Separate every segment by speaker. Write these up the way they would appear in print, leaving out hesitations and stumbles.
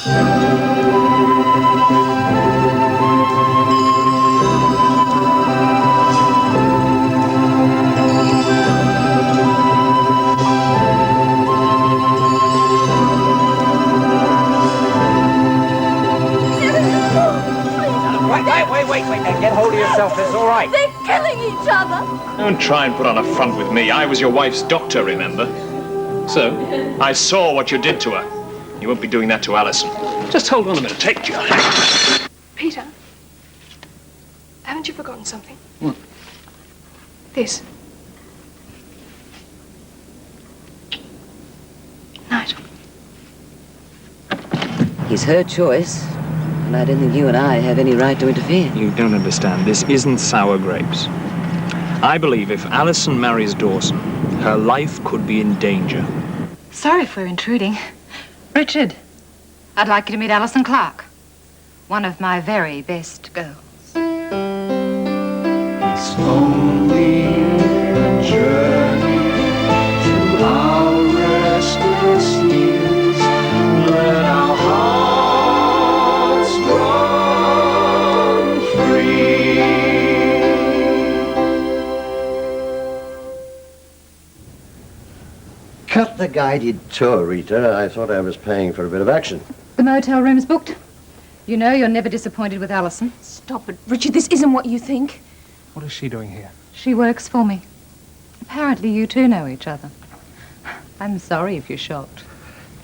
Speaker 1: Wait, now get hold of yourself, it's all right.
Speaker 2: They're killing each other.
Speaker 3: Don't try and put on a front with me. I was your wife's doctor, remember? So, I saw what you did to her. You won't be doing that to Alison. Just hold on a minute. Take your hand.
Speaker 4: Peter, haven't you forgotten something?
Speaker 3: What?
Speaker 4: This. Nigel.
Speaker 5: It's her choice, and I don't think you and I have any right to interfere.
Speaker 3: You don't understand. This isn't sour grapes. I believe if Alison marries Dawson, her life could be in danger.
Speaker 6: Sorry if we're intruding. Richard, I'd like you to meet Alison Clark, one of my very best girls.
Speaker 7: It's only a journey to our restless years. Let our hearts run free.
Speaker 8: Cut the guided tour, Rita. I thought I was paying for a bit of action.
Speaker 6: The motel room's booked. You know you're never disappointed with Alison.
Speaker 4: Stop it, Richard. This isn't what you think.
Speaker 1: What is she doing here?
Speaker 6: She works for me. Apparently you two know each other. I'm sorry if you're shocked.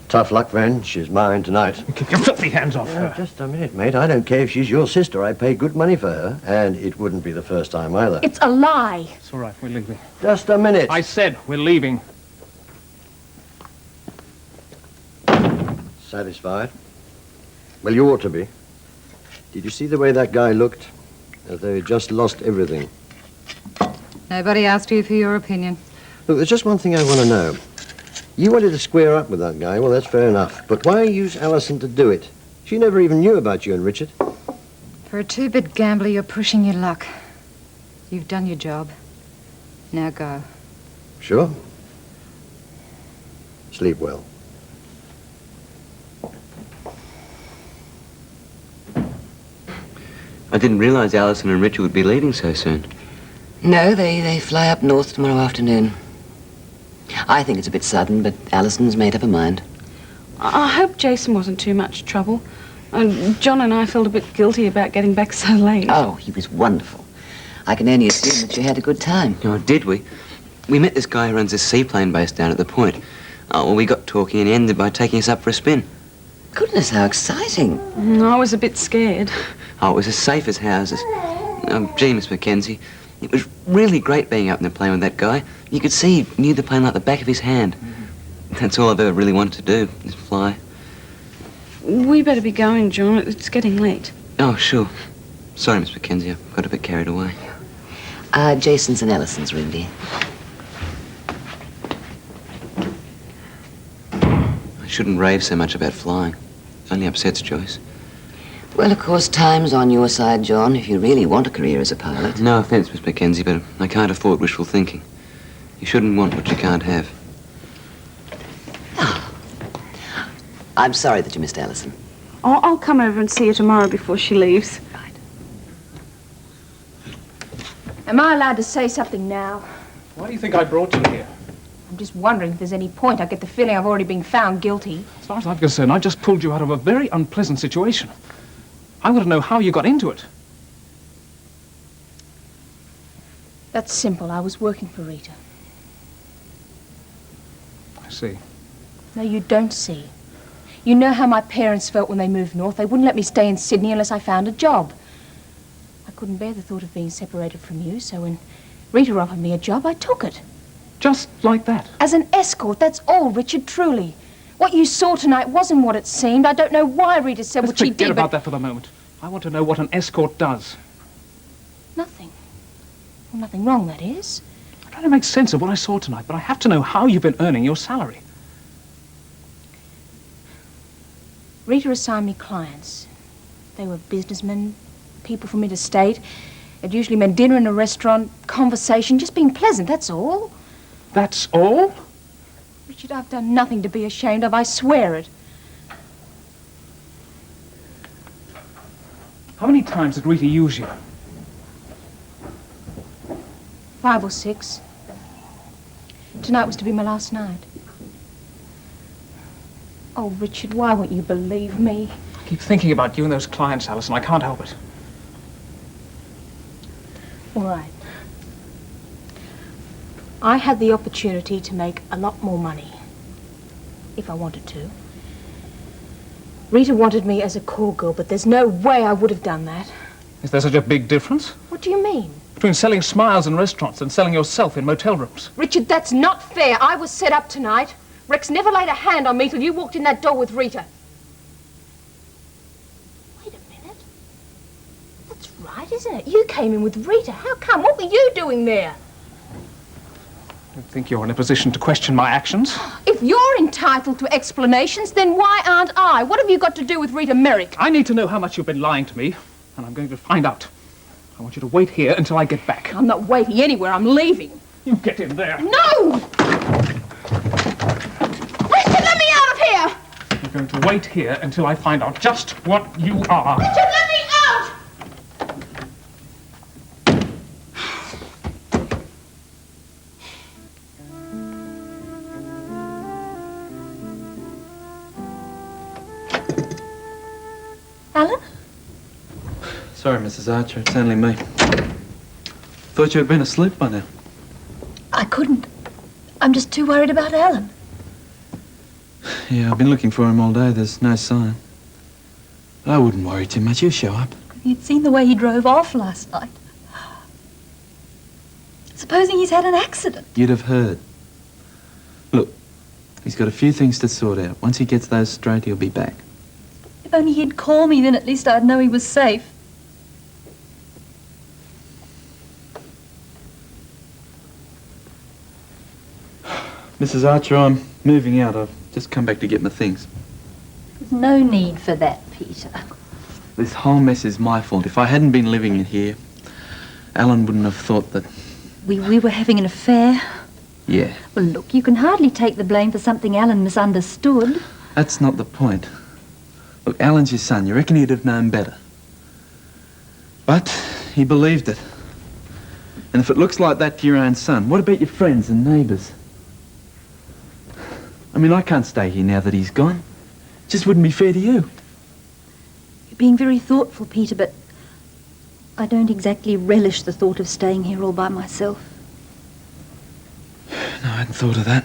Speaker 8: Tough luck, friend. She's mine tonight.
Speaker 1: Keep your filthy hands off her.
Speaker 8: Just a minute, mate. I don't care if she's your sister. I pay good money for her, and it wouldn't be the first time either.
Speaker 4: It's a lie.
Speaker 1: It's all right, we're leaving.
Speaker 8: Just a minute.
Speaker 1: I said we're leaving.
Speaker 8: Satisfied? Well, you ought to be. Did you see the way that guy looked? As though he'd just lost everything.
Speaker 6: Nobody asked you for your opinion.
Speaker 8: Look, there's just one thing I want to know. You wanted to square up with that guy, well, that's fair enough. But why use Alison to do it? She never even knew about you and Richard.
Speaker 6: For a two-bit gambler, you're pushing your luck. You've done your job. Now go.
Speaker 8: Sure. Sleep well.
Speaker 9: I didn't realize Alison and Richard would be leaving so soon.
Speaker 5: No, they fly up north tomorrow afternoon. I think it's a bit sudden, but Alison's made up her mind.
Speaker 4: I hope Jason wasn't too much trouble. John and I felt a bit guilty about getting back so late.
Speaker 5: Oh, he was wonderful. I can only assume that you had a good time.
Speaker 9: Oh, did we? We met this guy who runs a seaplane base down at the point. Oh, well, we got talking and he ended by taking us up for a spin.
Speaker 5: Goodness, how exciting.
Speaker 4: I was a bit scared.
Speaker 9: Oh, it was as safe as houses. Gee, Miss Mackenzie, it was really great being up in the plane with that guy. You could see he knew the plane like the back of his hand. That's all I've ever really wanted to do, is fly.
Speaker 4: We better be going, John. It's getting late.
Speaker 9: Oh, sure. Sorry, Miss Mackenzie, I got a bit carried away.
Speaker 5: Jason's and Alison's room, dear.
Speaker 9: I shouldn't rave so much about flying. It only upsets Joyce.
Speaker 5: Well, of course, time's on your side, John, if you really want a career as a pilot.
Speaker 9: No offense, Miss Mackenzie, but I can't afford wishful thinking. You shouldn't want what you can't have.
Speaker 5: Oh. I'm sorry that you missed Alison.
Speaker 4: I'll come over and see her tomorrow before she leaves.
Speaker 5: Right.
Speaker 2: Am I allowed to say something now?
Speaker 1: Why do you think I brought you here?
Speaker 2: I'm just wondering if there's any point. I get the feeling I've already been found guilty.
Speaker 1: As far as I'm concerned, I just pulled you out of a very unpleasant situation. I want to know how you got into it.
Speaker 2: That's simple. I was working for Rita.
Speaker 1: I see.
Speaker 2: No, you don't see. You know how my parents felt when they moved north. They wouldn't let me stay in Sydney unless I found a job. I couldn't bear the thought of being separated from you, so when Rita offered me a job, I took it.
Speaker 1: Just like that?
Speaker 2: As an escort, that's all, Richard, truly. What you saw tonight wasn't what it seemed. I don't know why Rita said what she did,
Speaker 1: Forget about
Speaker 2: but...
Speaker 1: that for the moment. I want to know what an escort does.
Speaker 2: Nothing. Well, nothing wrong, that is.
Speaker 1: I'm trying to make sense of what I saw tonight, but I have to know how you've been earning your salary.
Speaker 2: Rita assigned me clients. They were businessmen, people from interstate. It usually meant dinner in a restaurant, conversation, just being pleasant, that's all.
Speaker 1: That's all?
Speaker 2: Richard, I've done nothing to be ashamed of, I swear it.
Speaker 1: times did Rita use you?
Speaker 2: 5 or 6. Tonight was to be my last night. Oh, Richard, why won't you believe me?
Speaker 1: I keep thinking about you and those clients, Alison. I can't help it.
Speaker 2: All right. I had the opportunity to make a lot more money, if I wanted to. Rita wanted me as a call girl, but there's no way I would have done that.
Speaker 1: Is there such a big difference?
Speaker 2: What do you mean?
Speaker 1: Between selling smiles in restaurants and selling yourself in motel rooms.
Speaker 2: Richard, that's not fair. I was set up tonight. Rex never laid a hand on me till you walked in that door with Rita. Wait a minute. That's right, isn't it? You came in with Rita. How come? What were you doing there?
Speaker 1: I don't think you're in a position to question my actions.
Speaker 2: If you're entitled to explanations, then why aren't I? What have you got to do with Rita Merrick?
Speaker 1: I need to know how much you've been lying to me, and I'm going to find out. I want you to wait here until I get back.
Speaker 2: I'm not waiting anywhere. I'm leaving.
Speaker 1: You get in there.
Speaker 2: No! Richard, let me out of here!
Speaker 1: You're going to wait here until I find out just what you are.
Speaker 2: Richard, let me out! Alan?
Speaker 10: Sorry, Mrs. Archer, it's only me. Thought you had been asleep by now.
Speaker 11: I couldn't. I'm just too worried about Alan.
Speaker 10: Yeah, I've been looking for him all day. There's no sign. But I wouldn't worry too much. He'll show up.
Speaker 11: If you'd seen the way he drove off last night. Supposing he's had an accident.
Speaker 10: You'd have heard. Look, he's got a few things to sort out. Once he gets those straight, he'll be back.
Speaker 11: If only he'd call me, then at least I'd know he was safe.
Speaker 10: Mrs. Archer, I'm moving out. I've just come back to get my things.
Speaker 11: There's no need for that, Peter.
Speaker 10: This whole mess is my fault. If I hadn't been living in here, Alan wouldn't have thought that...
Speaker 11: We were having an affair.
Speaker 10: Yeah.
Speaker 11: Well, look, you can hardly take the blame for something Alan misunderstood.
Speaker 10: That's not the point. Look, Alan's your son. You reckon he'd have known better. But he believed it. And if it looks like that to your own son, what about your friends and neighbours? I mean, I can't stay here now that he's gone. It just wouldn't be fair to you.
Speaker 11: You're being very thoughtful, Peter, but I don't exactly relish the thought of staying here all by myself.
Speaker 10: No, I hadn't thought of that.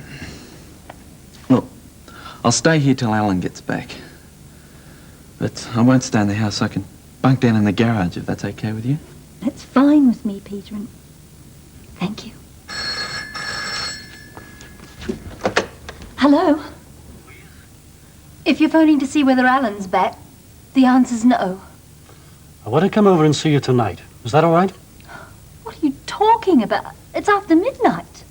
Speaker 10: Look, I'll stay here till Alan gets back. But I won't stay in the house. I can bunk down in the garage if that's okay with you.
Speaker 11: That's fine with me, Peter, and thank you. Hello? If you're phoning to see whether Alan's back, the answer's no.
Speaker 12: I want to come over and see you tonight. Is that all right?
Speaker 11: What are you talking about? It's after midnight.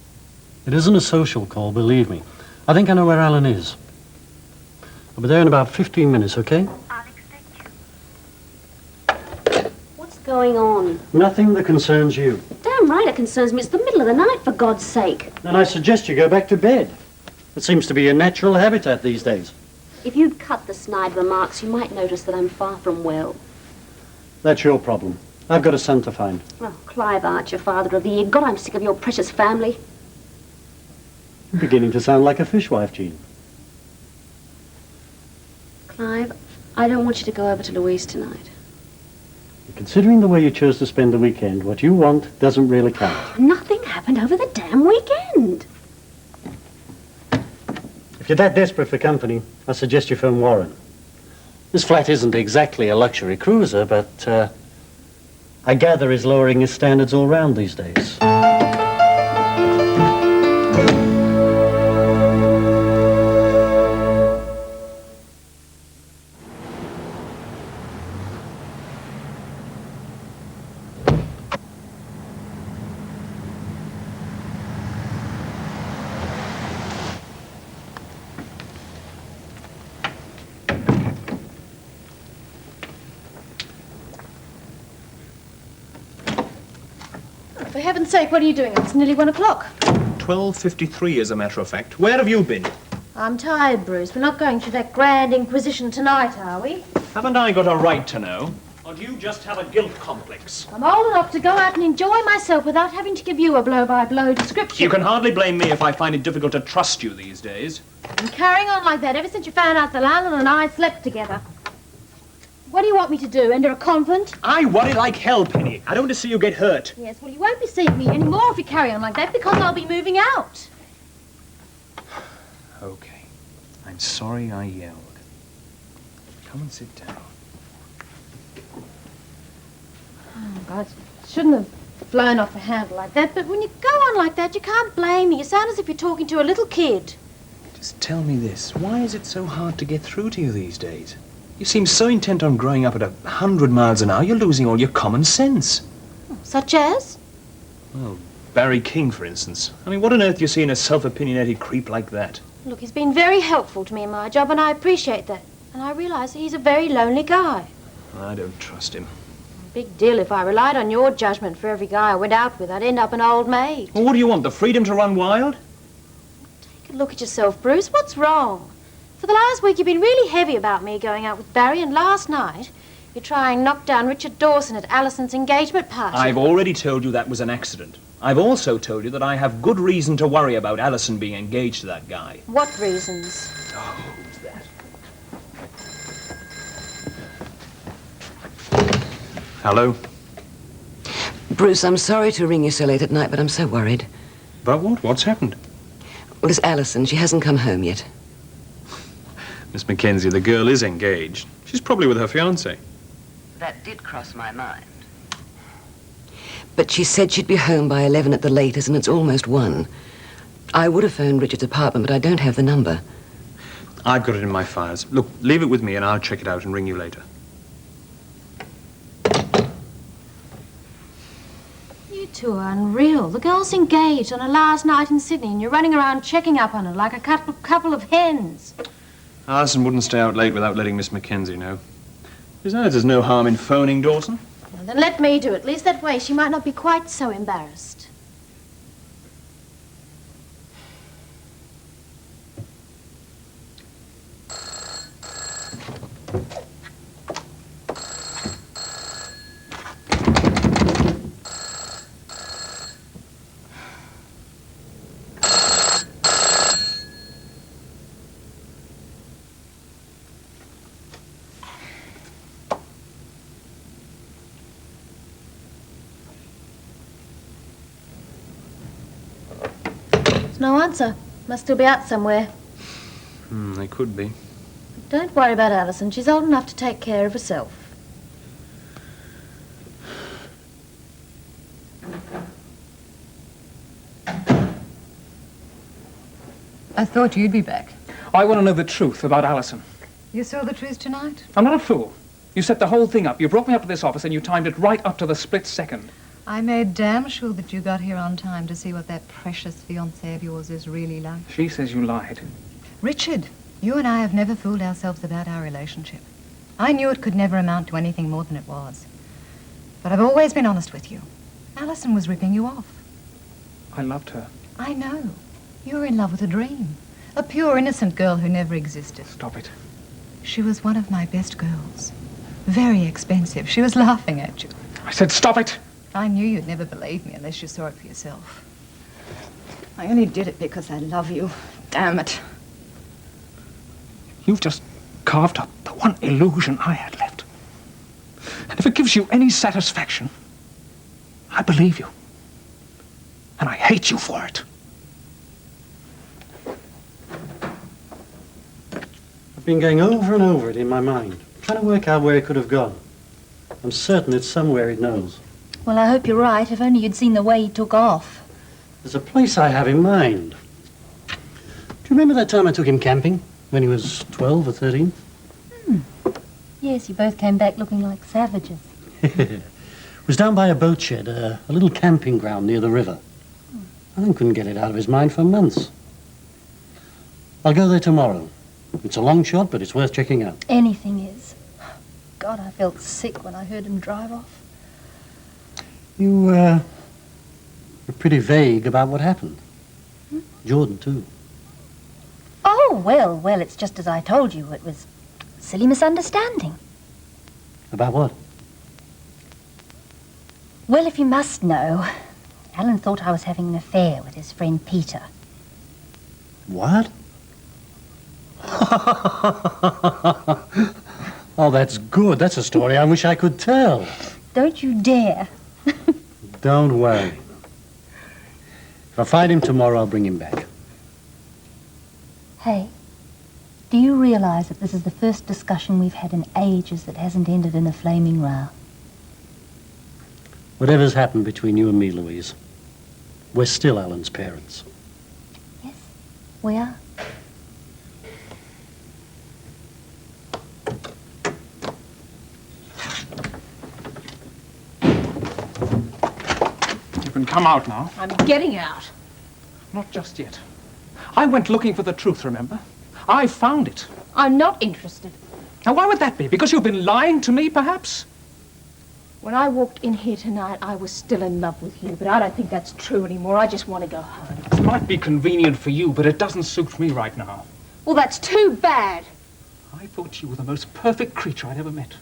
Speaker 12: It isn't a social call, believe me. I think I know where Alan is. I'll be there in about 15 minutes, okay?
Speaker 13: I'll expect you. What's going on?
Speaker 12: Nothing that concerns you.
Speaker 13: Damn right it concerns me. It's the middle of the night, for God's sake.
Speaker 12: Then I suggest you go back to bed. It seems to be your natural habitat these days.
Speaker 13: If you'd cut the snide remarks, you might notice that I'm far from well.
Speaker 12: That's your problem. I've got a son to find.
Speaker 13: Oh, Clive Archer, Father of the Year. God, I'm sick of your precious family.
Speaker 12: You're beginning to sound like a fishwife, Jean.
Speaker 13: Clive, I don't want you to go over to Louise tonight.
Speaker 12: Considering the way you chose to spend the weekend, what you want doesn't really count.
Speaker 13: Nothing happened over the damn weekend.
Speaker 12: If you're that desperate for company, I suggest you phone Warren. This flat isn't exactly a luxury cruiser, but I gather he's lowering his standards all round these days.
Speaker 2: For heaven's sake, what are you doing? It's nearly 1 o'clock.
Speaker 3: 12:53, as a matter of fact. Where have you been?
Speaker 2: I'm tired, Bruce. We're not going through that grand inquisition tonight, are we?
Speaker 3: Haven't I got a right to know? Or do you just have a guilt complex?
Speaker 2: I'm old enough to go out and enjoy myself without having to give you a blow-by-blow description.
Speaker 3: You can hardly blame me if I find it difficult to trust you these days.
Speaker 2: I'm carrying on like that ever since you found out that Alan and I slept together. What do you want me to do, enter a convent?
Speaker 3: I worry like hell, Penny. I don't want to see you get hurt.
Speaker 2: Yes, well, you won't be seeing me anymore if you carry on like that because I'll be moving out.
Speaker 3: Okay. I'm sorry I yelled. Come and sit down.
Speaker 2: Oh, God, shouldn't have flown off the handle like that, but when you go on like that, you can't blame me. You sound as if you're talking to a little kid.
Speaker 3: Just tell me this. Why is it so hard to get through to you these days? You seem so intent on growing up at 100 miles an hour, you're losing all your common sense.
Speaker 2: Such as?
Speaker 3: Well, Barry King, for instance. I mean, what on earth do you see in a self-opinionated creep like that?
Speaker 2: Look, he's been very helpful to me in my job, and I appreciate that. And I realise that he's a very lonely guy.
Speaker 3: I don't trust him.
Speaker 2: Big deal. If I relied on your judgment for every guy I went out with, I'd end up an old maid.
Speaker 3: Well, what do you want, the freedom to run wild?
Speaker 2: Take a look at yourself, Bruce. What's wrong? For the last week, you've been really heavy about me going out with Barry, and last night, you try and knock down Richard Dawson at Alison's engagement party.
Speaker 3: I've already told you that was an accident. I've also told you that I have good reason to worry about Alison being engaged to that guy.
Speaker 2: What reasons?
Speaker 3: Oh, who's that? Hello?
Speaker 5: Bruce, I'm sorry to ring you so late at night, but I'm so worried.
Speaker 3: About what? What's happened?
Speaker 5: Well, it's Alison. She hasn't come home yet.
Speaker 3: Miss Mackenzie, the girl is engaged. She's probably with her fiancé.
Speaker 5: That did cross my mind. But she said she'd be home by 11 at the latest, and it's almost 1. I would have phoned Richard's apartment, but I don't have the number.
Speaker 3: I've got it in my files. Look, leave it with me and I'll check it out and ring you later.
Speaker 2: You two are unreal. The girl's engaged on her last night in Sydney, and you're running around checking up on her like a couple of hens.
Speaker 3: Alison wouldn't stay out late without letting Miss Mackenzie know. Besides, there's no harm in phoning Dawson.
Speaker 2: Well, then let me do it. At least that way she might not be quite so embarrassed. No answer. Must still be out somewhere.
Speaker 3: They could be.
Speaker 2: Don't worry about Alison. She's old enough to take care of herself.
Speaker 6: I thought you'd be back.
Speaker 1: I want to know the truth about Alison.
Speaker 6: You saw the truth tonight?
Speaker 1: I'm not a fool. You set the whole thing up. You brought me up to this office and you timed it right up to the split second.
Speaker 6: I made damn sure that you got here on time to see what that precious fiancé of yours is really like.
Speaker 1: She says you lied.
Speaker 6: Richard, you and I have never fooled ourselves about our relationship. I knew it could never amount to anything more than it was. But I've always been honest with you. Alison was ripping you off.
Speaker 1: I loved her.
Speaker 6: I know. You were in love with a dream. A pure, innocent girl who never existed.
Speaker 1: Stop it.
Speaker 6: She was one of my best girls. Very expensive. She was laughing at you.
Speaker 1: I said stop it!
Speaker 6: I knew you'd never believe me unless you saw it for yourself. I only did it because I love you. Damn it.
Speaker 1: You've just carved up the one illusion I had left. And if it gives you any satisfaction, I believe you. And I hate you for it.
Speaker 12: I've been going over and over it in my mind, trying to work out where it could have gone. I'm certain it's somewhere it knows.
Speaker 11: Well, I hope you're right. If only you'd seen the way he took off.
Speaker 12: There's a place I have in mind. Do you remember that time I took him camping when he was 12 or 13?
Speaker 11: Yes, you both came back looking like savages.
Speaker 12: It was down by a boat shed, a little camping ground near the river. Alan couldn't get it out of his mind for months. I'll go there tomorrow. It's a long shot, but it's worth checking out.
Speaker 11: Anything is. God, I felt sick when I heard him drive off.
Speaker 12: You were pretty vague about what happened. Jordan, too.
Speaker 11: Oh, well, it's just as I told you. It was a silly misunderstanding.
Speaker 12: About what?
Speaker 11: Well, if you must know, Alan thought I was having an affair with his friend Peter.
Speaker 12: What? Oh, that's good. That's a story I wish I could tell.
Speaker 11: Don't you dare.
Speaker 12: Don't worry. If I find him tomorrow, I'll bring him back.
Speaker 11: Hey, do you realise that this is the first discussion we've had in ages that hasn't ended in a flaming row?
Speaker 12: Whatever's happened between you and me, Louise, we're still Alan's parents.
Speaker 11: Yes, we are.
Speaker 1: You can come out now.
Speaker 2: I'm getting out.
Speaker 1: Not just yet. I went looking for the truth, remember? I found it.
Speaker 2: I'm not interested.
Speaker 1: Now, why would that be? Because you've been lying to me, perhaps?
Speaker 2: When I walked in here tonight, I was still in love with you, but I don't think that's true anymore. I just want to go home.
Speaker 1: It might be convenient for you, but it doesn't suit me right now.
Speaker 2: Well, that's too bad.
Speaker 1: I thought you were the most perfect creature I'd ever met.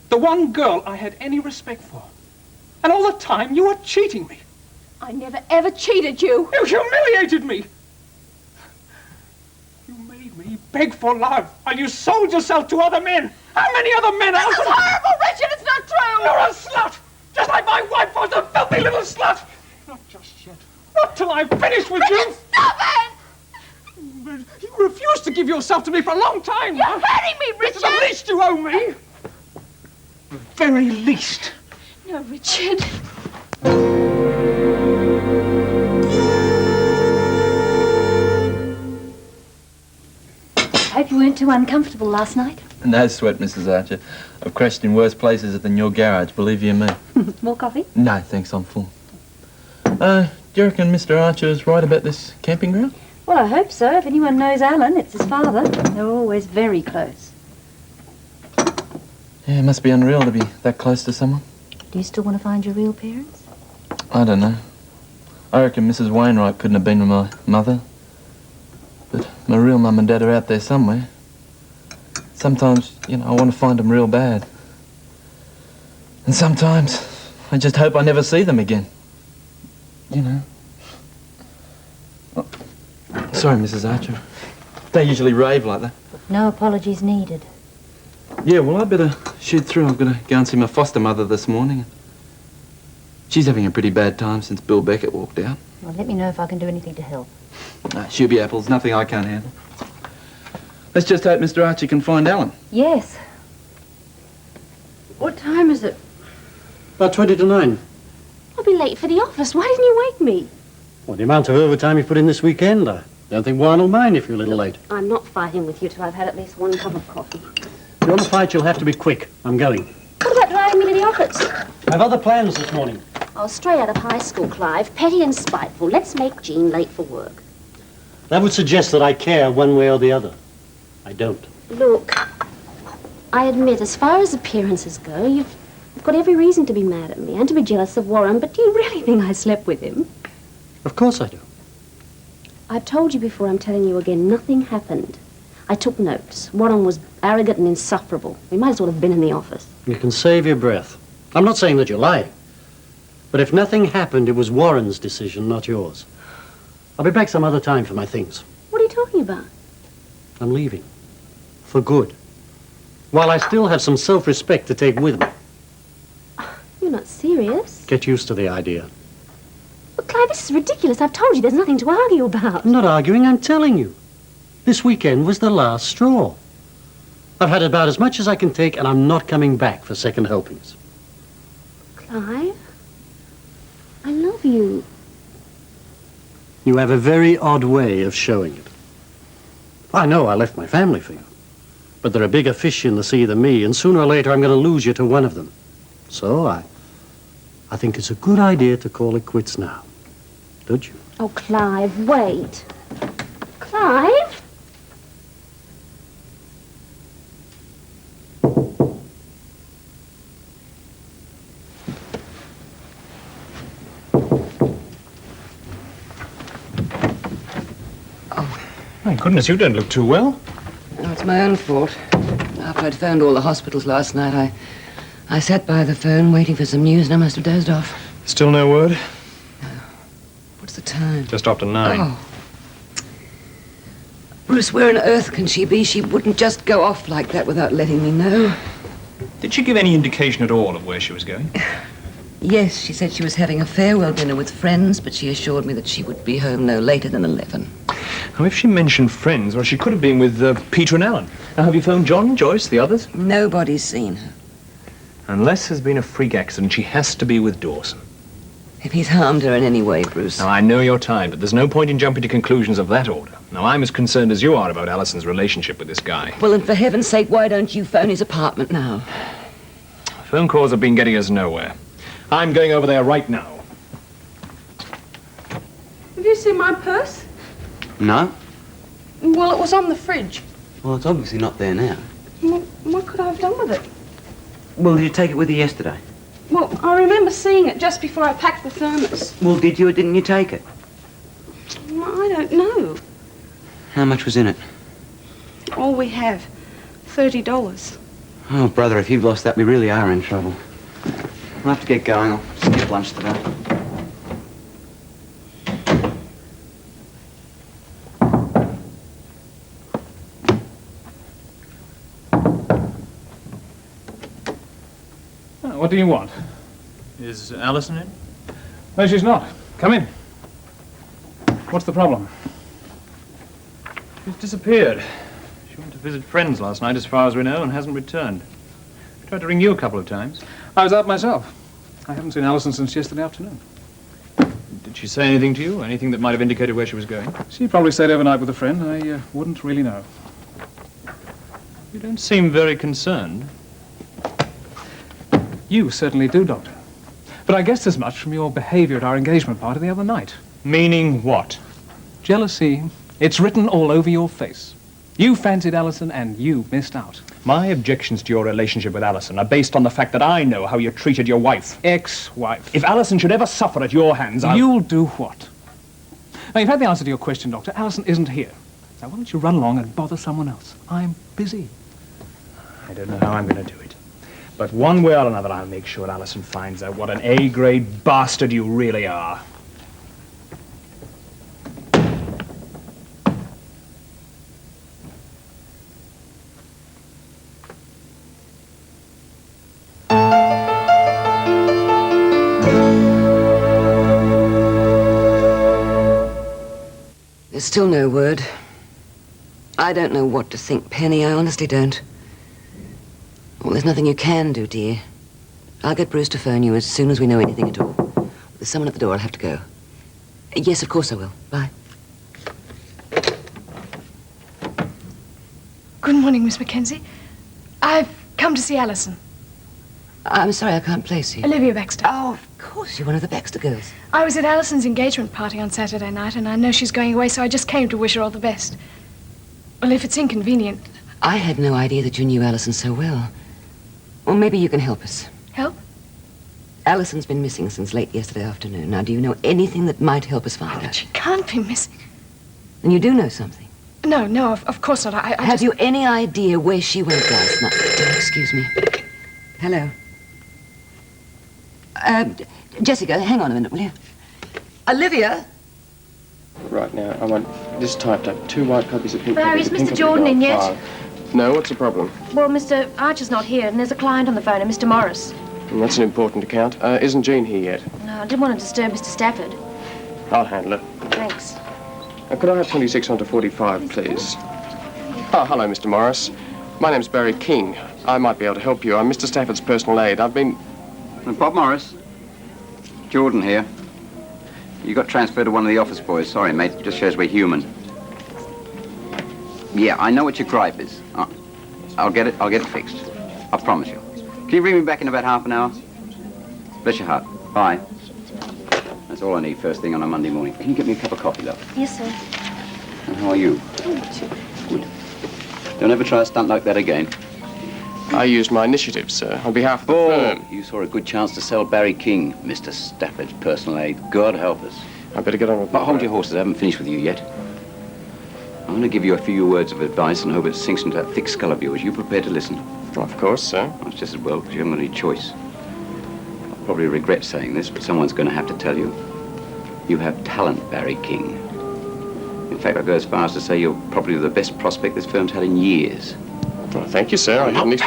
Speaker 1: The one girl I had any respect for. And all the time, you were cheating me.
Speaker 2: I never, ever cheated you.
Speaker 1: You humiliated me. You made me beg for love while you sold yourself to other men. How many other men else?
Speaker 2: This is horrible, Richard. It's not true.
Speaker 1: You're a slut. Just like my wife was a filthy little slut. Not just yet. Not till I've finished with you.
Speaker 2: Stop it!
Speaker 1: But you refused to give yourself to me for a long time now.
Speaker 2: You're hurting me, Richard.
Speaker 1: This is the least you owe me. The very least.
Speaker 2: No, Richard.
Speaker 11: I hope you weren't too uncomfortable last night.
Speaker 10: No sweat, Mrs. Archer. I've crashed in worse places than your garage, believe you me.
Speaker 11: More coffee?
Speaker 10: No, thanks, I'm full. Do you reckon Mr. Archer is right about this camping ground?
Speaker 11: Well, I hope so. If anyone knows Alan, it's his father. They're always very close.
Speaker 10: Yeah, it must be unreal to be that close to someone.
Speaker 11: Do you still want to find your real parents?
Speaker 10: I don't know. I reckon Mrs. Wainwright couldn't have been with my mother. But my real mum and dad are out there somewhere. Sometimes, you know, I want to find them real bad. And sometimes I just hope I never see them again. You know. Oh, sorry, Mrs. Archer. They usually rave like that.
Speaker 11: No apologies needed.
Speaker 10: Yeah, well, I better shoot through. I've got to go and see my foster mother this morning. She's having a pretty bad time since Bill Beckett walked out.
Speaker 11: Well, let me know if I can do anything to help.
Speaker 10: She'll be apples, nothing I can't handle. Let's just hope Mr. Archie can find Alan.
Speaker 11: Yes.
Speaker 4: What time is it?
Speaker 12: About 20 to 9.
Speaker 13: I'll be late for the office. Why didn't you wake me?
Speaker 12: Well, the amount of overtime you put in this weekend, I don't think Warren will mind if you're a little late.
Speaker 13: I'm not fighting with you till I've had at least one cup of coffee.
Speaker 12: If you want to fight, you'll have to be quick. I'm going.
Speaker 13: What about driving me to the office?
Speaker 12: I have other plans this morning.
Speaker 13: Oh, straight out of high school, Clive. Petty and spiteful. Let's make Jean late for work.
Speaker 12: That would suggest that I care one way or the other. I don't.
Speaker 13: Look, I admit, as far as appearances go, you've got every reason to be mad at me and to be jealous of Warren, but do you really think I slept with him?
Speaker 12: Of course I do.
Speaker 13: I've told you before, I'm telling you again, nothing happened. I took notes. Warren was arrogant and insufferable. We might as well have been in the office.
Speaker 12: You can save your breath. I'm not saying that you're lying. But if nothing happened, it was Warren's decision, not yours. I'll be back some other time for my things.
Speaker 13: What are you talking about?
Speaker 12: I'm leaving. For good. While I still have some self-respect to take with me.
Speaker 13: You're not serious.
Speaker 12: Get used to the idea.
Speaker 13: But Clive, this is ridiculous. I've told you there's nothing to argue about.
Speaker 12: I'm not arguing, I'm telling you. This weekend was the last straw. I've had about as much as I can take, and I'm not coming back for second helpings.
Speaker 13: Clive, I love you.
Speaker 12: You have a very odd way of showing it. I know I left my family for you. But there are bigger fish in the sea than me, and sooner or later I'm going to lose you to one of them. So I think it's a good idea to call it quits now. Don't you?
Speaker 13: Oh, Clive, wait. Clive?
Speaker 1: My goodness, you don't look too well.
Speaker 5: Oh, it's my own fault. After I'd phoned all the hospitals last night, I sat by the phone waiting for some news and I must have dozed off.
Speaker 3: Still no word?
Speaker 5: What's the time?
Speaker 3: Just after 9.
Speaker 5: Oh. Bruce, where on earth can she be? She wouldn't just go off like that without letting me know.
Speaker 3: Did she give any indication at all of where she was going?
Speaker 5: Yes, she said she was having a farewell dinner with friends, but she assured me that she would be home no later than 11.
Speaker 3: Now, if she mentioned friends, well, she could have been with Peter and Alan. Now, have you phoned John, Joyce, the others?
Speaker 5: Nobody's seen her.
Speaker 3: Unless there's been a freak accident, she has to be with Dawson.
Speaker 5: If he's harmed her in any way, Bruce.
Speaker 3: Now, I know you're tired, but there's no point in jumping to conclusions of that order. Now, I'm as concerned as you are about Alison's relationship with this guy.
Speaker 5: Well, and for heaven's sake, why don't you phone his apartment now?
Speaker 3: Phone calls have been getting us nowhere. I'm going over there right now.
Speaker 4: Have you seen my purse?
Speaker 9: No?
Speaker 4: Well, it was on the fridge.
Speaker 9: Well, it's obviously not there now.
Speaker 4: What could I have done with it?
Speaker 9: Well, did you take it with you yesterday?
Speaker 4: Well, I remember seeing it just before I packed the thermos.
Speaker 9: Well, did you or didn't you take it?
Speaker 4: I don't know.
Speaker 9: How much was in it?
Speaker 4: All we have, $30.
Speaker 9: Oh, brother, if you've lost that, we really are in trouble. I'll have to get going. I'll skip lunch today.
Speaker 1: What do you want?
Speaker 3: Is Alison in?
Speaker 1: No, she's not. Come in. What's the problem?
Speaker 3: She's disappeared. She went to visit friends last night, as far as we know, and hasn't returned. I tried to ring you a couple of times.
Speaker 1: I was out myself. I haven't seen Alison since yesterday afternoon.
Speaker 3: Did she say anything to you? Anything that might have indicated where she was going?
Speaker 1: She probably stayed overnight with a friend. I wouldn't really know.
Speaker 3: You don't seem very concerned.
Speaker 1: You certainly do, Doctor. But I guessed as much from your behavior at our engagement party the other night.
Speaker 3: Meaning what?
Speaker 1: Jealousy. It's written all over your face. You fancied Alison and you missed out.
Speaker 3: My objections to your relationship with Alison are based on the fact that I know how you treated your wife.
Speaker 1: Ex-wife.
Speaker 3: If Alison should ever suffer at your hands,
Speaker 1: You'll do what? Now, you've had the answer to your question, Doctor. Alison isn't here. Now, why don't you run along and bother someone else? I'm busy.
Speaker 3: I don't know how I'm going to do it. But one way or another, I'll make sure Alison finds out what an A-grade bastard you really are.
Speaker 5: There's still no word. I don't know what to think, Penny. I honestly don't. Well, there's nothing you can do, dear. I'll get Bruce to phone you as soon as we know anything at all. There's someone at the door. I'll have to go. Yes, of course I will. Bye.
Speaker 14: Good morning, Miss Mackenzie. I've come to see Alison.
Speaker 5: I'm sorry, I can't place you.
Speaker 14: Olivia Baxter.
Speaker 5: Oh, of course, you're one of the Baxter girls.
Speaker 14: I was at Alison's engagement party on Saturday night, and I know she's going away, so I just came to wish her all the best. Well, if it's inconvenient...
Speaker 5: I had no idea that you knew Alison so well. Well, maybe you can help us.
Speaker 14: Help?
Speaker 5: Alison's been missing since late yesterday afternoon. Now, do you know anything that might help us find her?
Speaker 14: She can't be missing.
Speaker 5: And you do know something?
Speaker 14: No, of course not. I
Speaker 5: Have you any idea where she went last night? Excuse me. Hello. Jessica, hang on a minute, will you? Olivia?
Speaker 15: Right, now, I want this typed up. 2 white copies of pink.
Speaker 2: Barry,
Speaker 15: copies
Speaker 2: is
Speaker 15: of pink
Speaker 2: Mr.
Speaker 15: copies
Speaker 2: Jordan
Speaker 15: of
Speaker 2: in yet?
Speaker 15: file. No, what's the problem?
Speaker 2: Well, Mr. Archer's not here, and there's a client on the phone, and Mr. Morris.
Speaker 15: That's an important account. Isn't Jean here yet?
Speaker 2: No, I didn't want to disturb Mr. Stafford.
Speaker 15: I'll handle it.
Speaker 2: Thanks.
Speaker 15: Could I have 26 onto 45, please? Oh, hello, Mr. Morris. My name's Barry King. I might be able to help you. I'm Mr. Stafford's personal aide. I've been...
Speaker 16: Bob Morris. Jordan here. You got transferred to one of the office boys. Sorry, mate. Just shows we're human. Yeah, I know what your gripe is. I'll get it fixed. I promise you. Can you bring me back in about half an hour? Bless your heart. Bye. That's all I need first thing on a Monday morning. Can you get me a cup of coffee, love?
Speaker 2: Yes, sir.
Speaker 16: And how are you? Good. Don't ever try a stunt like that again.
Speaker 15: I used my initiative, sir, on behalf of the firm.
Speaker 16: You saw a good chance to sell Barry King, Mr. Stafford's personal aide. God help us.
Speaker 15: I better get on with
Speaker 16: But hold your horses. I haven't finished with you yet. I'm going to give you a few words of advice and hope it sinks into that thick skull of yours. You prepared to listen?
Speaker 15: Of course, sir.
Speaker 16: Well, it's just as well, because you haven't got any choice. probably regret saying this, but someone's going to have to tell you. You have talent, Barry King. In fact, I'll go as far as to say you're probably the best prospect this firm's had in years.
Speaker 15: Well, thank you, sir. I'm not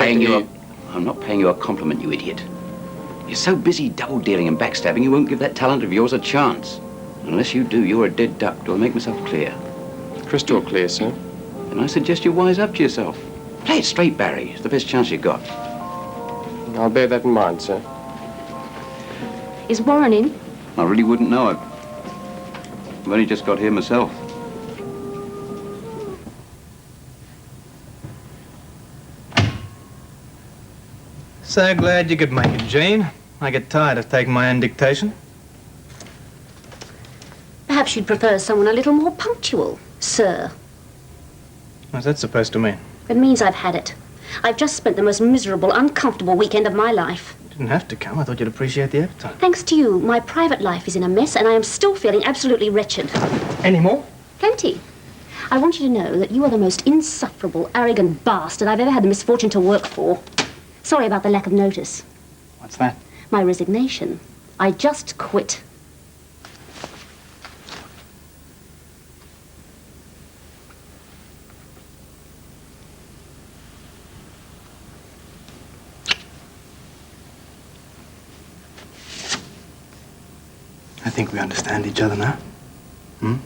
Speaker 15: paying
Speaker 16: you a compliment, you idiot. You're so busy double-dealing and backstabbing, you won't give that talent of yours a chance. Unless you do, you're a dead duck. Do I make myself clear?
Speaker 15: Crystal clear, sir.
Speaker 16: Then I suggest you wise up to yourself. Play it straight, Barry. It's the best chance you've got.
Speaker 15: I'll bear that in mind, sir.
Speaker 13: Is Warren in?
Speaker 16: I really wouldn't know. I've only just got here myself.
Speaker 17: So glad you could make it, Jean. I get tired of taking my own dictation.
Speaker 13: Perhaps you'd prefer someone a little more punctual, sir.
Speaker 17: What's that supposed to mean?
Speaker 13: It means I've had it. I've just spent the most miserable, uncomfortable weekend of my life.
Speaker 17: You didn't have to come. I thought you'd appreciate the appetite.
Speaker 13: Thanks to you, my private life is in a mess, and I am still feeling absolutely wretched.
Speaker 17: Any more?
Speaker 13: Plenty. I want you to know that you are the most insufferable, arrogant bastard I've ever had the misfortune to work for. Sorry about the lack of notice.
Speaker 17: What's that?
Speaker 13: My resignation. I just quit.
Speaker 17: I think we understand each other now. Hmm?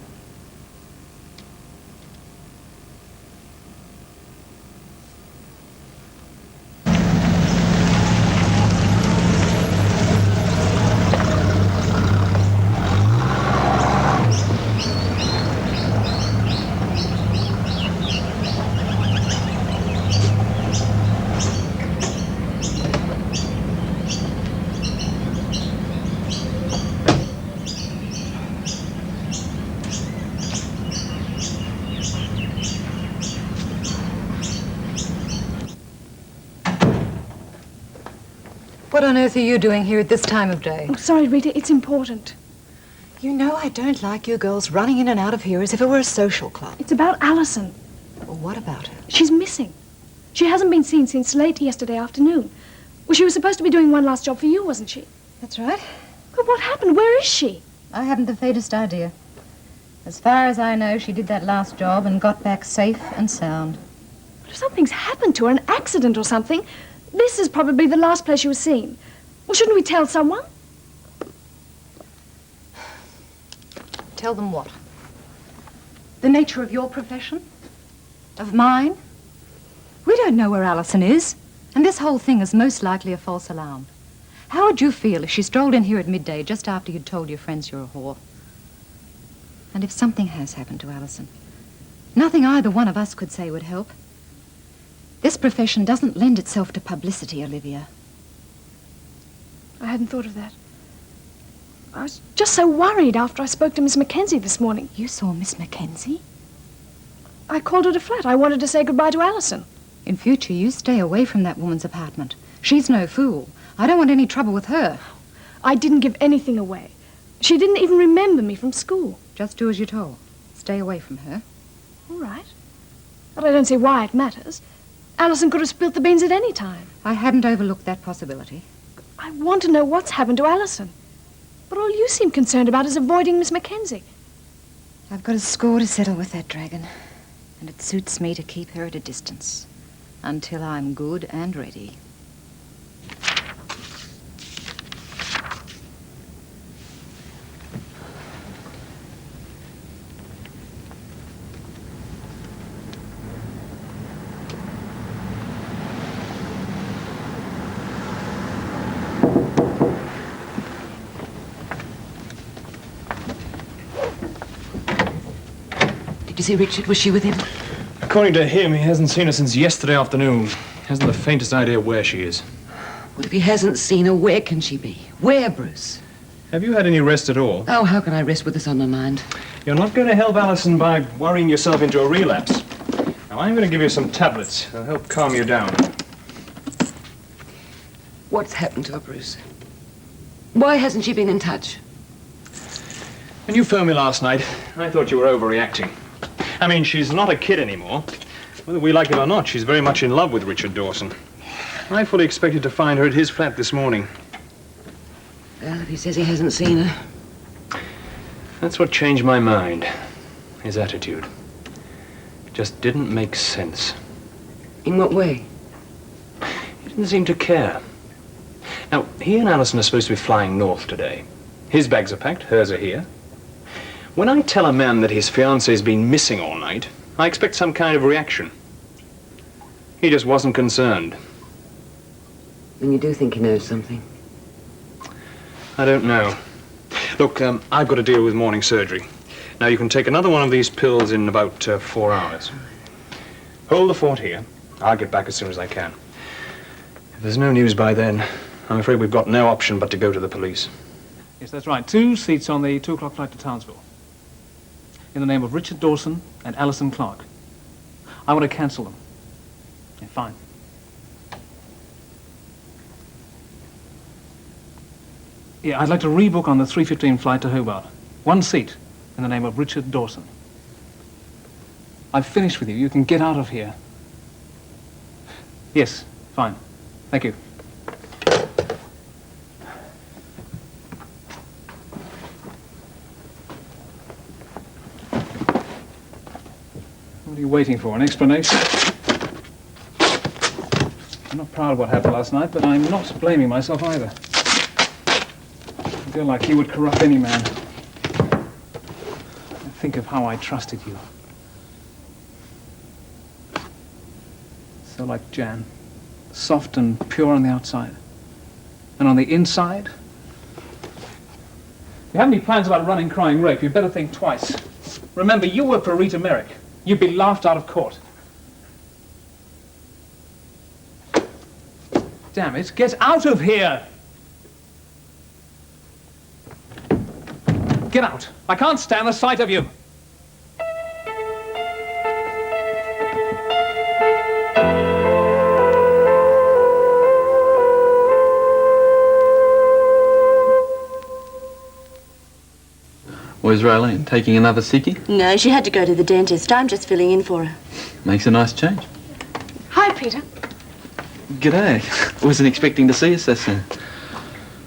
Speaker 6: What on earth are you doing here at this time of day?
Speaker 14: Oh, sorry, Rita, it's important.
Speaker 6: You know I don't like you girls running in and out of here as if it were a social club.
Speaker 14: It's about Alison.
Speaker 6: Well, what about her?
Speaker 14: She's missing. She hasn't been seen since late yesterday afternoon. Well, she was supposed to be doing one last job for you, wasn't she?
Speaker 6: That's right.
Speaker 14: But what happened? Where is she?
Speaker 6: I haven't the faintest idea. As far as I know, she did that last job and got back safe and sound.
Speaker 14: But if something's happened to her, an accident or something, this is probably the last place she was seen. Well, shouldn't we tell someone?
Speaker 6: Tell them what? The nature of your profession? Of mine? We don't know where Alison is, and this whole thing is most likely a false alarm. How would you feel if she strolled in here at midday just after you'd told your friends you're a whore? And if something has happened to Alison, nothing either one of us could say would help. This profession doesn't lend itself to publicity, Olivia.
Speaker 14: I hadn't thought of that. I was just so worried after I spoke to Miss Mackenzie this morning.
Speaker 6: You saw Miss Mackenzie?
Speaker 14: I called her to flat. I wanted to say goodbye to Alison.
Speaker 6: In future, you stay away from that woman's apartment. She's no fool. I don't want any trouble with her.
Speaker 14: I didn't give anything away. She didn't even remember me from school.
Speaker 6: Just do as you're told. Stay away from her.
Speaker 14: All right. But I don't see why it matters. Alison could have spilt the beans at any time.
Speaker 6: I hadn't overlooked that possibility.
Speaker 14: I want to know what's happened to Alison. But all you seem concerned about is avoiding Miss Mackenzie.
Speaker 6: I've got a score to settle with that dragon, and it suits me to keep her at a distance until I'm good and ready.
Speaker 5: Did you see Richard? Was she with him?
Speaker 3: According to him, he hasn't seen her since yesterday afternoon. Hasn't the faintest idea where she is.
Speaker 5: Well, if he hasn't seen her, where can she be? Where, Bruce?
Speaker 3: Have you had any rest at all?
Speaker 5: Oh, how can I rest with this on my mind?
Speaker 3: You're not going to help Alison by worrying yourself into a relapse. Now, I'm going to give you some tablets. They'll help calm you down.
Speaker 5: What's happened to her, Bruce? Why hasn't she been in touch?
Speaker 3: When you phoned me last night, I thought you were overreacting. I mean, she's not a kid anymore. Whether we like it or not, she's very much in love with Richard Dawson. I fully expected to find her at his flat this morning.
Speaker 5: Well, if he says he hasn't seen her.
Speaker 3: That's what changed my mind. His attitude. It just didn't make sense.
Speaker 5: In what way?
Speaker 3: He didn't seem to care. Now, he and Alison are supposed to be flying north today. His bags are packed, hers are here. When I tell a man that his fiancée's been missing all night, I expect some kind of reaction. He just wasn't concerned.
Speaker 5: Then you do think he knows something?
Speaker 3: I don't know. Look, I've got to deal with morning surgery. Now, you can take another one of these pills in about 4 hours. Hold the fort here. I'll get back as soon as I can. If there's no news by then, I'm afraid we've got no option but to go to the police.
Speaker 1: Yes, that's right. 2 seats on the 2 o'clock flight to Townsville. In the name of Richard Dawson and Alison Clark. I want to cancel them. Yeah, fine. Yeah, I'd like to rebook on the 3:15 flight to Hobart. 1 seat in the name of Richard Dawson. I've finished with you. You can get out of here. Yes, fine. Thank you. What are you waiting for? An explanation? I'm not proud of what happened last night, but I'm not blaming myself either. A girl like you would corrupt any man. Think of how I trusted you. So like Jan. Soft and pure on the outside. And on the inside? If you have any plans about running crying rape, you'd better think twice. Remember, you work for Rita Merrick. You'd be laughed out of court. Damn it, get out of here! Get out. I can't stand the sight of you.
Speaker 10: Where's Raylene? Taking another sickie?
Speaker 18: No, she had to go to the dentist. I'm just filling in for her.
Speaker 10: Makes a nice change.
Speaker 14: Hi, Peter.
Speaker 10: G'day. Wasn't expecting to see us so soon.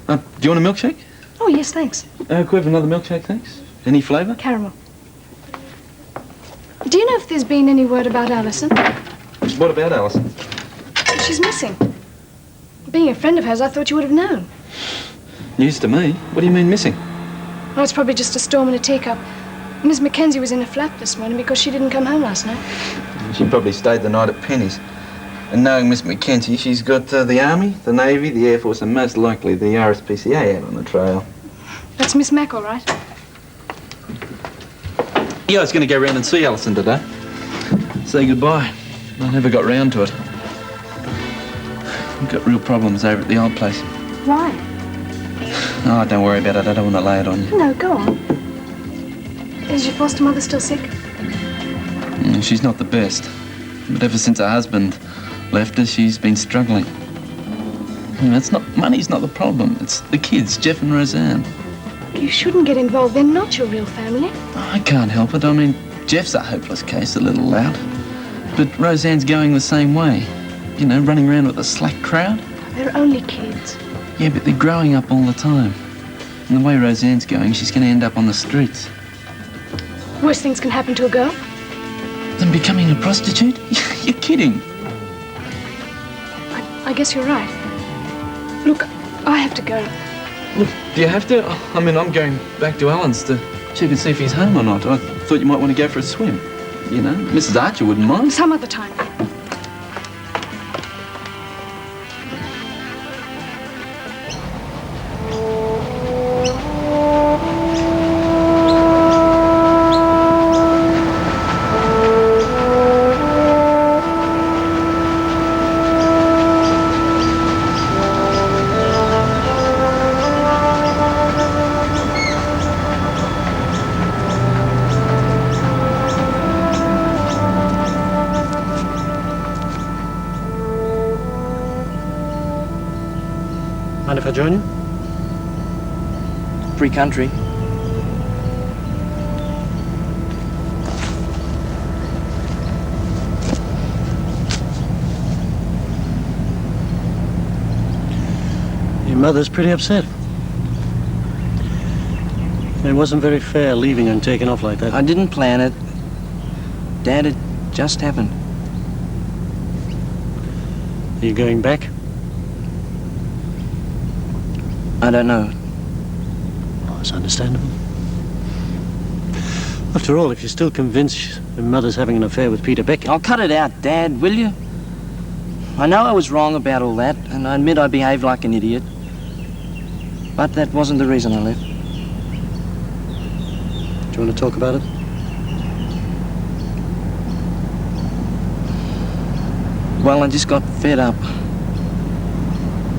Speaker 10: Do you want a milkshake?
Speaker 14: Oh, yes, thanks.
Speaker 10: Could we have another milkshake, thanks? Any flavour?
Speaker 14: Caramel. Do you know if there's been any word about Alison?
Speaker 10: What about Alison?
Speaker 14: She's missing. Being a friend of hers, I thought you would have known.
Speaker 10: News to me. What do you mean missing?
Speaker 14: Well, it's probably just a storm in a teacup. Miss Mackenzie was in a flap this morning because she didn't come home last night.
Speaker 10: She probably stayed the night at Penny's. And knowing Miss Mackenzie, she's got the Army, the Navy, the Air Force, and most likely the RSPCA out on the trail.
Speaker 14: That's Miss Mac, all right.
Speaker 10: Yeah, I was going to go round and see Alison today. Say goodbye. I never got round to it. We've got real problems over at the old place.
Speaker 14: Why?
Speaker 10: Oh, don't worry about it. I don't want to lay it on you.
Speaker 14: No, go on. Is your foster mother still sick?
Speaker 10: She's not the best. But ever since her husband left her, she's been struggling. Money's not the problem. It's the kids, Jeff and Roseanne.
Speaker 14: You shouldn't get involved. They're not your real family.
Speaker 10: I can't help it. I mean, Jeff's a hopeless case, a little loud. But Roseanne's going the same way. You know, running around with a slack crowd.
Speaker 14: They're only kids.
Speaker 10: Yeah, but they're growing up all the time. And the way Roseanne's going, she's going to end up on the streets.
Speaker 14: Worse things can happen to a girl.
Speaker 10: Than becoming a prostitute? You're kidding.
Speaker 14: I guess you're right. Look, I have to go.
Speaker 10: Look, do you have to? I mean, I'm going back to Alan's to check and see if he's home or not. I thought you might want to go for a swim. You know, Mrs. Archer wouldn't mind.
Speaker 14: Some other time.
Speaker 12: Mind if I join you?
Speaker 9: Free country.
Speaker 12: Your mother's pretty upset. It wasn't very fair leaving and taking off like that.
Speaker 9: I didn't plan it. Dad, it just happened.
Speaker 12: Are you going back?
Speaker 9: I don't know.
Speaker 12: Oh, that's understandable. After all, if you're still convinced your mother's having an affair with Peter Beckett...
Speaker 9: I'll cut it out, Dad, will you? I know I was wrong about all that, and I admit I behaved like an idiot. But that wasn't the reason I left.
Speaker 12: Do you want to talk about it?
Speaker 9: Well, I just got fed up.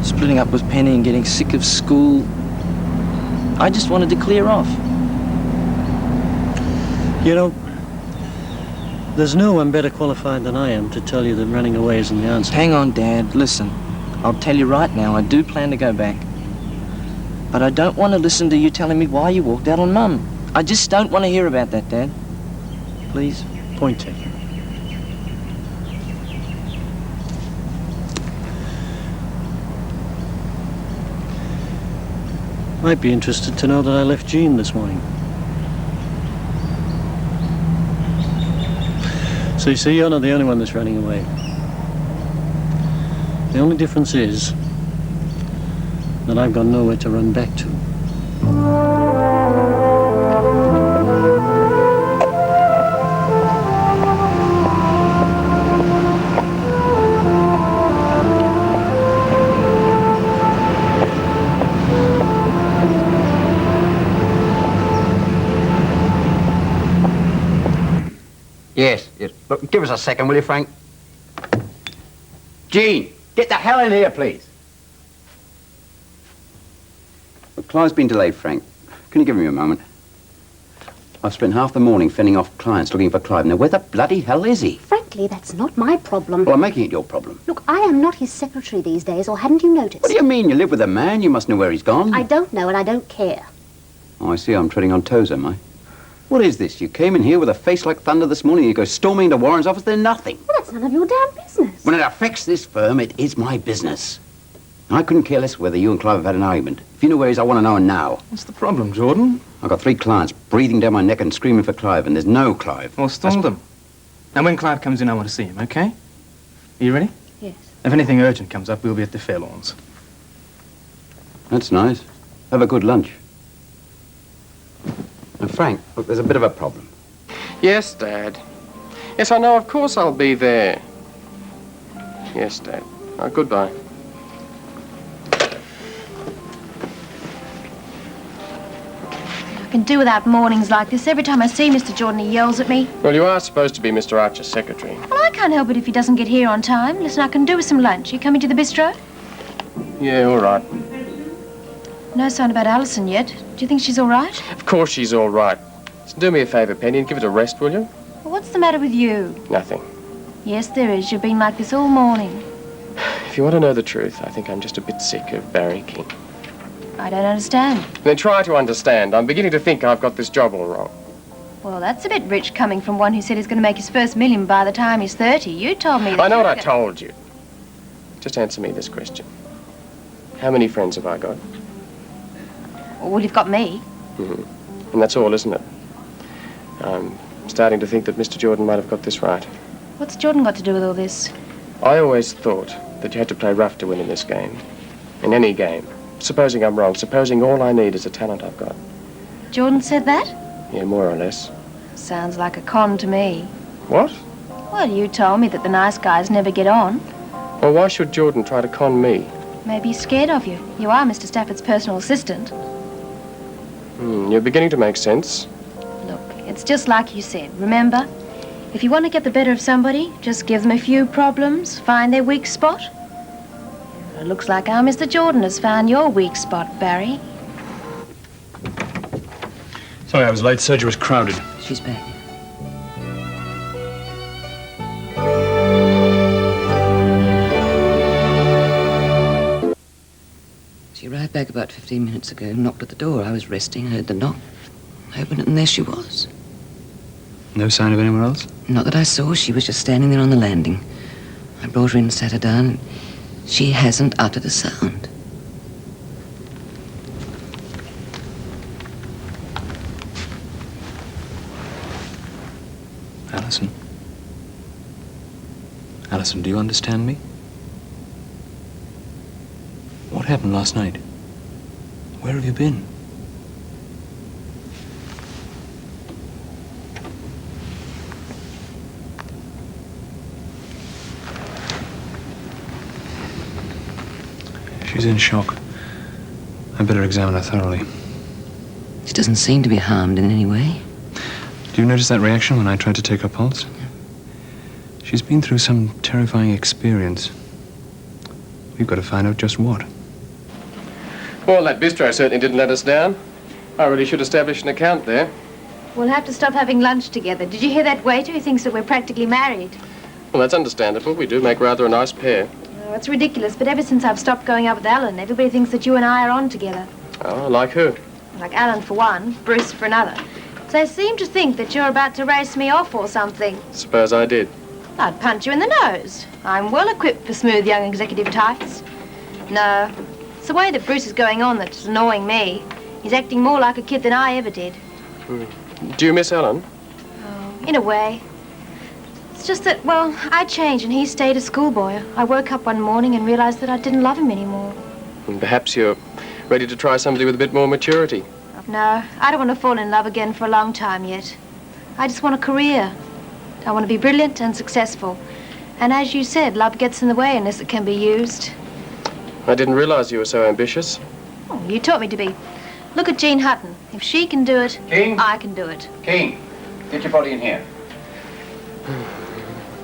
Speaker 9: Splitting up with Penny and getting sick of school. I just wanted to clear off.
Speaker 12: You know, there's no one better qualified than I am to tell you that running away isn't the answer.
Speaker 9: Hang on, Dad. Listen. I'll tell you right now, I do plan to go back. But I don't want to listen to you telling me why you walked out on Mum. I just don't want to hear about that, Dad. Please?
Speaker 12: Point taken. Might be interested to know that I left Jean this morning. So you see, you're not the only one that's running away. The only difference is that I've got nowhere to run back to.
Speaker 16: Yes, yes. Look, give us a second, will you, Frank? Jean, get the hell in here, please. Look, Clive's been delayed, Frank. Can you give me a moment? I've spent half the morning fending off clients looking for Clive. Now, where the bloody hell is he?
Speaker 13: Frankly, that's not my problem.
Speaker 16: Well, I'm making it your problem.
Speaker 13: Look, I am not his secretary these days, or hadn't you noticed?
Speaker 16: What do you mean? You live with a man? You must know where he's gone.
Speaker 13: I don't know, and I don't care.
Speaker 16: Oh, I see. I'm treading on toes, am I? What is this? You came in here with a face like thunder this morning, you go storming into Warren's office, they're nothing.
Speaker 13: Well, that's none of your damn business.
Speaker 16: When it affects this firm, it is my business. I couldn't care less whether you and Clive have had an argument. If you know where he is, I want to know now.
Speaker 3: What's the problem, Jordan?
Speaker 16: I've got 3 clients breathing down my neck and screaming for Clive, and there's no Clive.
Speaker 3: Well, stall them. Now, when Clive comes in, I want to see him, okay? Are you ready?
Speaker 13: Yes.
Speaker 3: If anything urgent comes up, we'll be at the Fairlawns.
Speaker 16: That's nice. Have a good lunch. Now, Frank, look, there's a bit of a problem.
Speaker 15: Yes, Dad. Yes, I know. Of course I'll be there. Yes, Dad. Goodbye.
Speaker 2: I can do without mornings like this. Every time I see Mr. Jordan, he yells at me.
Speaker 15: Well, you are supposed to be Mr. Archer's secretary.
Speaker 2: Well, I can't help it if he doesn't get here on time. Listen, I can do with some lunch. You coming to the bistro?
Speaker 15: Yeah, all right.
Speaker 2: No sign about Alison yet. Do you think she's all right?
Speaker 15: Of course she's all right. So do me a favour, Penny, and give it a rest, will you?
Speaker 2: Well, what's the matter with you?
Speaker 15: Nothing.
Speaker 2: Yes, there is. You've been like this all morning.
Speaker 15: If you want to know the truth, I think I'm just a bit sick of Barry King.
Speaker 2: I don't understand.
Speaker 15: Then try to understand. I'm beginning to think I've got this job all wrong.
Speaker 2: Well, that's a bit rich coming from one who said he's going to make his first $1 million by the time he's 30. You told me that.
Speaker 15: I know what I told you. Just answer me this question. How many friends have I got?
Speaker 2: Well, you've got me.
Speaker 15: Mm-hmm. And that's all, isn't it? I'm starting to think that Mr. Jordan might have got this right.
Speaker 2: What's Jordan got to do with all this?
Speaker 15: I always thought that you had to play rough to win in this game. In any game. Supposing I'm wrong, supposing all I need is the talent I've got.
Speaker 2: Jordan said that?
Speaker 15: Yeah, more or less.
Speaker 2: Sounds like a con to me.
Speaker 15: What?
Speaker 2: Well, you told me that the nice guys never get on.
Speaker 15: Well, why should Jordan try to con me?
Speaker 2: Maybe he's scared of you. You are Mr. Stafford's personal assistant.
Speaker 15: You're beginning to make sense.
Speaker 2: Look, it's just like you said. Remember, if you want to get the better of somebody, just give them a few problems, find their weak spot. It looks like our Mr. Jordan has found your weak spot, Barry.
Speaker 3: Sorry I was late. Surgery was crowded.
Speaker 5: She's back. She arrived back about 15 minutes ago, knocked at the door. I was resting, heard the knock, opened it, and there she was.
Speaker 3: No sign of anyone else?
Speaker 5: Not that I saw. She was just standing there on the landing. I brought her in and sat her down, and she hasn't uttered a sound.
Speaker 3: Alison, do you understand me? What happened last night? Where have you been? She's in shock. I better examine her thoroughly.
Speaker 5: She doesn't seem to be harmed in any way.
Speaker 3: Do you notice that reaction when I tried to take her pulse? She's been through some terrifying experience. We've got to find out just what.
Speaker 15: Well, that bistro certainly didn't let us down. I really should establish an account there.
Speaker 19: We'll have to stop having lunch together. Did you hear that waiter? He thinks that we're practically married.
Speaker 15: Well, that's understandable. We do make rather a nice pair.
Speaker 19: Oh, it's ridiculous, but ever since I've stopped going out with Alan, everybody thinks that you and I are on together.
Speaker 15: Oh, like who?
Speaker 19: Like Alan for one, Bruce for another. They seem to think that you're about to race me off or something.
Speaker 15: Suppose I did.
Speaker 19: I'd punch you in the nose. I'm well equipped for smooth young executive types. No, it's the way that Bruce is going on that's annoying me. He's acting more like a kid than I ever did.
Speaker 15: Do you miss Alan?
Speaker 19: Oh, in a way. It's just that, well, I changed and he stayed a schoolboy. I woke up one morning and realized that I didn't love him anymore.
Speaker 15: And perhaps you're ready to try somebody with a bit more maturity.
Speaker 19: No, I don't want to fall in love again for a long time yet. I just want a career. I want to be brilliant and successful. And as you said, love gets in the way unless it can be used.
Speaker 15: I didn't realize you were so ambitious.
Speaker 19: Oh, you taught me to be. Look at Jean Hutton. If she can do it,
Speaker 16: King?
Speaker 19: I can do it.
Speaker 16: King, get your body in here.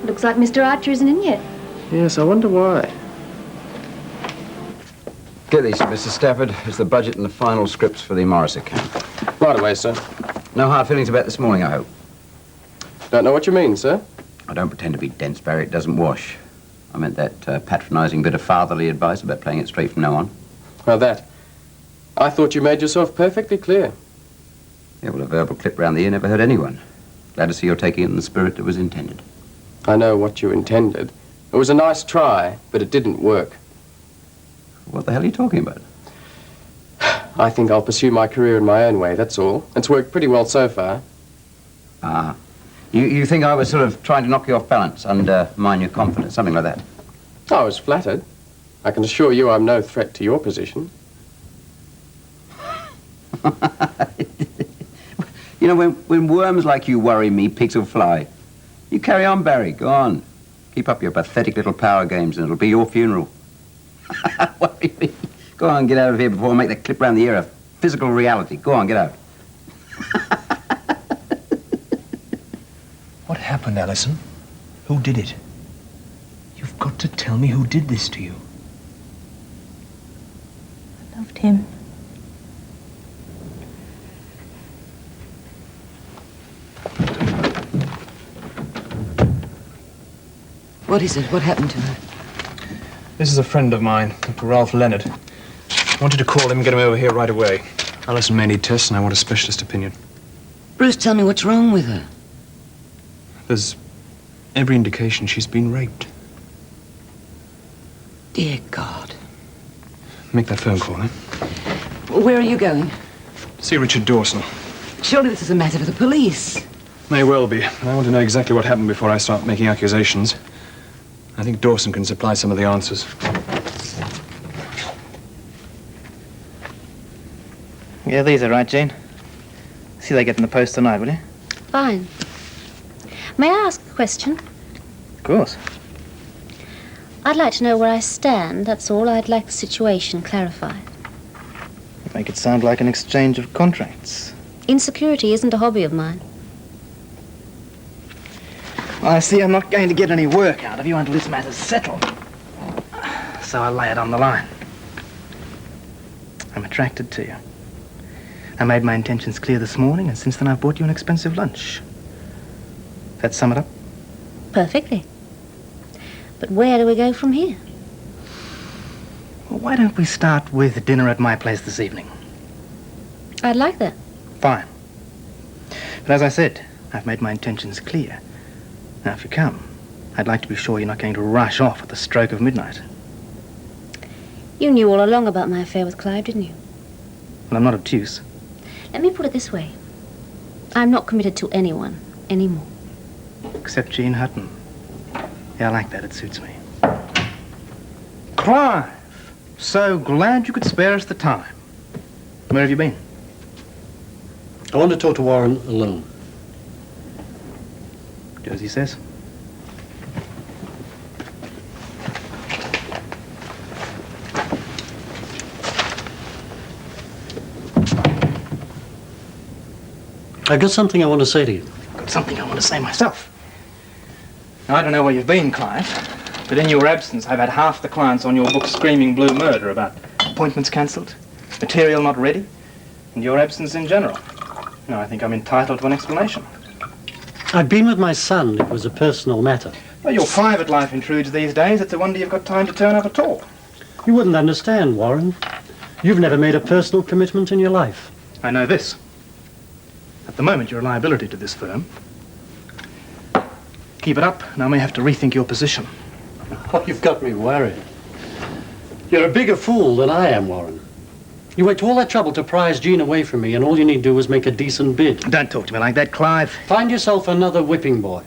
Speaker 19: Looks like Mr. Archer isn't in yet.
Speaker 15: Yes, I wonder why.
Speaker 16: Get these, Mr. Stafford. It's the budget and the final scripts for the Morris account.
Speaker 15: Right away, sir.
Speaker 16: No hard feelings about this morning, I hope.
Speaker 15: Don't know what you mean, sir.
Speaker 16: I don't pretend to be dense, Barry. It doesn't wash. I meant that patronizing bit of fatherly advice about playing it straight from now on.
Speaker 15: Well, that. I thought you made yourself perfectly clear.
Speaker 16: Yeah, well, a verbal clip round the ear never hurt anyone. Glad to see you're taking it in the spirit that was intended.
Speaker 15: I know what you intended. It was a nice try, but it didn't work.
Speaker 16: What the hell are you talking about?
Speaker 15: I think I'll pursue my career in my own way, that's all. It's worked pretty well so far.
Speaker 16: Ah. You think I was sort of trying to knock you off balance, undermine your confidence, something like that?
Speaker 15: I was flattered. I can assure you I'm no threat to your position.
Speaker 16: You know, when worms like you worry me, pigs will fly. You carry on, Barry. Go on. Keep up your pathetic little power games and it'll be your funeral. Worry me. Go on, get out of here before I make that clip round the ear a physical reality. Go on, get out.
Speaker 1: What happened, Alison? Who did it? You've got to tell me who did this to you.
Speaker 2: I loved him.
Speaker 5: What is it? What happened to her?
Speaker 3: This is a friend of mine, Dr. Ralph Leonard. Wanted to call him and get him over here right away. Alison may need tests and I want a specialist opinion.
Speaker 5: Bruce, tell me what's wrong with her.
Speaker 3: There's every indication she's been raped.
Speaker 5: Dear God.
Speaker 3: Make that phone call, eh?
Speaker 5: Where are you going?
Speaker 3: See Richard Dawson.
Speaker 5: Surely this is a matter for the police.
Speaker 3: May well be, but I want to know exactly what happened before I start making accusations. I think Dawson can supply some of the answers.
Speaker 17: Yeah, these are right, Jane. See they get in the post tonight, will you?
Speaker 13: Fine. May I ask a question?
Speaker 17: Of course.
Speaker 13: I'd like to know where I stand, that's all. I'd like the situation clarified.
Speaker 17: You make it sound like an exchange of contracts.
Speaker 13: Insecurity isn't a hobby of mine.
Speaker 17: Well, I see I'm not going to get any work out of you until this matter's settled. So I lay it on the line. I'm attracted to you. I made my intentions clear this morning, and since then I've bought you an expensive lunch. That sum it up?
Speaker 13: Perfectly. But where do we go from here?
Speaker 17: Well, why don't we start with dinner at my place this evening?
Speaker 13: I'd like that.
Speaker 17: Fine. But as I said, I've made my intentions clear. Now, if you come, I'd like to be sure you're not going to rush off at the stroke of midnight.
Speaker 13: You knew all along about my affair with Clive, didn't you?
Speaker 17: Well, I'm not obtuse.
Speaker 13: Let me put it this way. I'm not committed to anyone anymore.
Speaker 17: Except Jean Hutton. Yeah, I like that. It suits me. Clive, so glad you could spare us the time. Where have you been?
Speaker 12: I want to talk to Warren alone.
Speaker 17: Do as he says.
Speaker 12: I've got something I want to say to you.
Speaker 17: Got something I want to say myself. Now, I don't know where you've been, Clive, but in your absence, I've had half the clients on your book screaming blue murder about appointments cancelled, material not ready, and your absence in general. No, I think I'm entitled to an explanation.
Speaker 12: I've been with my son. It was a personal matter.
Speaker 17: Well, your private life intrudes these days. It's a wonder you've got time to turn up at all.
Speaker 12: You wouldn't understand, Warren. You've never made a personal commitment in your life.
Speaker 17: I know this. At the moment, you're a liability to this firm. Keep it up, and I may have to rethink your position.
Speaker 12: Oh, you've got me worried. You're a bigger fool than I am, Warren. You went to all that trouble to prize Jean away from me, and all you need to do is make a decent bid.
Speaker 17: Don't talk to me like that, Clive.
Speaker 12: Find yourself another whipping boy.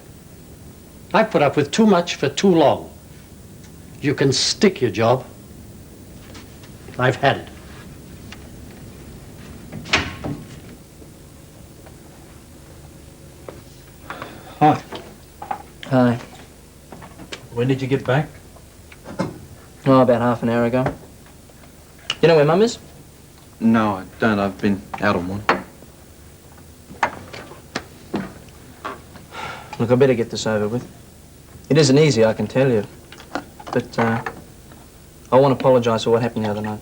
Speaker 12: I've put up with too much for too long. You can stick your job. I've had it.
Speaker 10: Hi.
Speaker 17: Hi.
Speaker 10: When did you get back?
Speaker 17: Oh, about half an hour ago. You know where Mum is?
Speaker 10: No, I don't. I've been out on one.
Speaker 17: Look, I better get this over with. It isn't easy, I can tell you. But, I want to apologise for what happened the other night.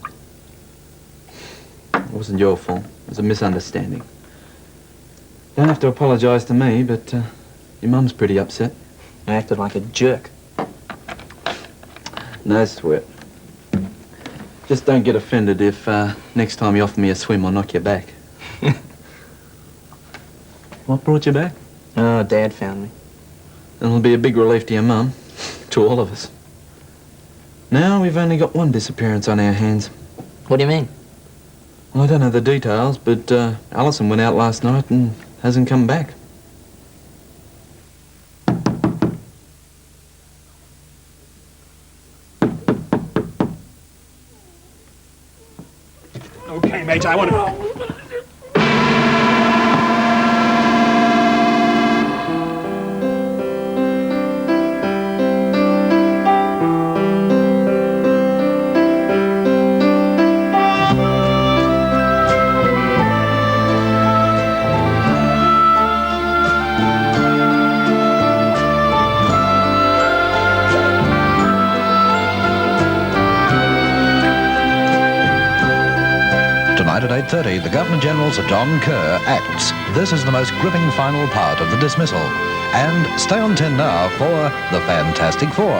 Speaker 10: It wasn't your fault. It was a misunderstanding. You don't have to apologise to me, but your mum's pretty upset.
Speaker 17: I acted like a jerk.
Speaker 10: No sweat. Just don't get offended if next time you offer me a swim, I'll knock you back. What brought you back?
Speaker 17: Oh, Dad found me.
Speaker 10: It'll be a big relief to your mum, to all of us. Now we've only got one disappearance on our hands.
Speaker 17: What do you mean?
Speaker 10: Well, I don't know the details, but Alison went out last night and hasn't come back.
Speaker 1: Okay, mate, I want to...
Speaker 20: Tonight at 8:30, the Governor-General Sir John Kerr acts. This is the most gripping final part of the dismissal. And stay on 10 now for The Fantastic Four.